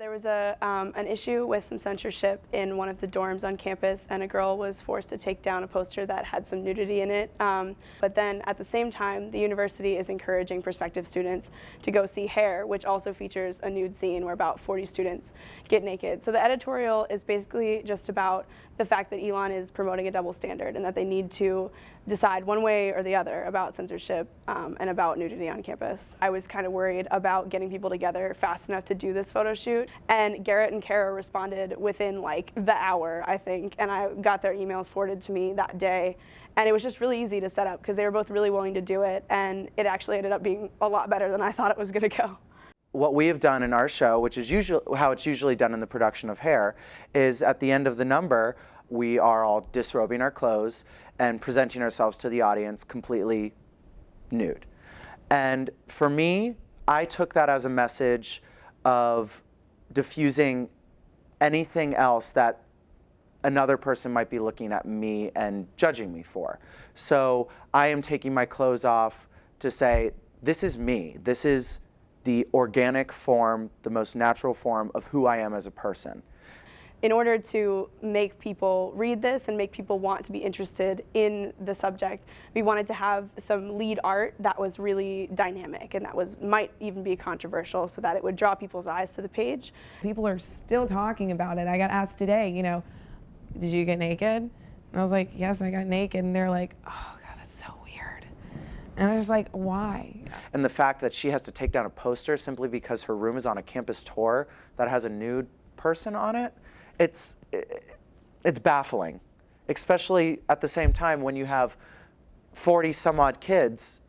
There was an issue with some censorship in one of the dorms on campus, and a girl was forced to take down a poster that had some nudity in it. But then at the same time, the university is encouraging prospective students to go see Hair, which also features a nude scene where about 40 students get naked. So the editorial is basically just about the fact that Elon is promoting a double standard and that they need to decide one way or the other about censorship and about nudity on campus. I was kind of worried about getting people together fast enough to do this photo shoot, and Garrett and Kara responded within like the hour, I think, and I got their emails forwarded to me that day. And it was just really easy to set up because they were both really willing to do it, and it actually ended up being a lot better than I thought it was going to go. What we have done in our show, which is usually how it's usually done in the production of Hair, is at the end of the number, we are all disrobing our clothes and presenting ourselves to the audience completely nude. And for me, I took that as a message of diffusing anything else that another person might be looking at me and judging me for. So I am taking my clothes off to say, this is me. This is the organic form, the most natural form of who I am as a person. In order to make people read this and make people want to be interested in the subject, we wanted to have some lead art that was really dynamic and that might even be controversial so that it would draw people's eyes to the page. People are still talking about it. I got asked today, you know, did you get naked? And I was like, yes, I got naked. And they're like, oh God, that's so weird. And I was like, why? And the fact that she has to take down a poster simply because her room is on a campus tour that has a nude person on it, it's baffling, especially at the same time when you have 40 some odd kids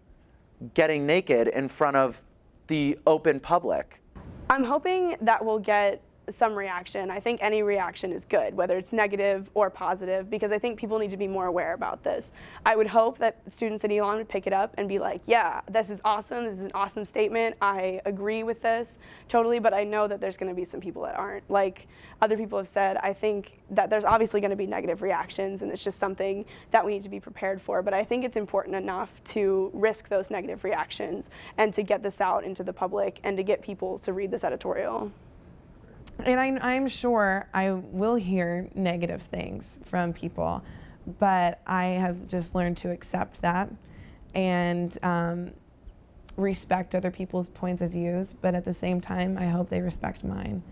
getting naked in front of the open public. I'm hoping that we'll get some reaction. I think any reaction is good, whether it's negative or positive, because I think people need to be more aware about this. I would hope that students at Elon would pick it up and be like, yeah, this is awesome, this is an awesome statement, I agree with this totally, but I know that there's going to be some people that aren't. Like other people have said, I think that there's obviously going to be negative reactions, and it's just something that we need to be prepared for, but I think it's important enough to risk those negative reactions and to get this out into the public and to get people to read this editorial. And I'm sure I will hear negative things from people, but I have just learned to accept that and respect other people's points of views, but at the same time, I hope they respect mine.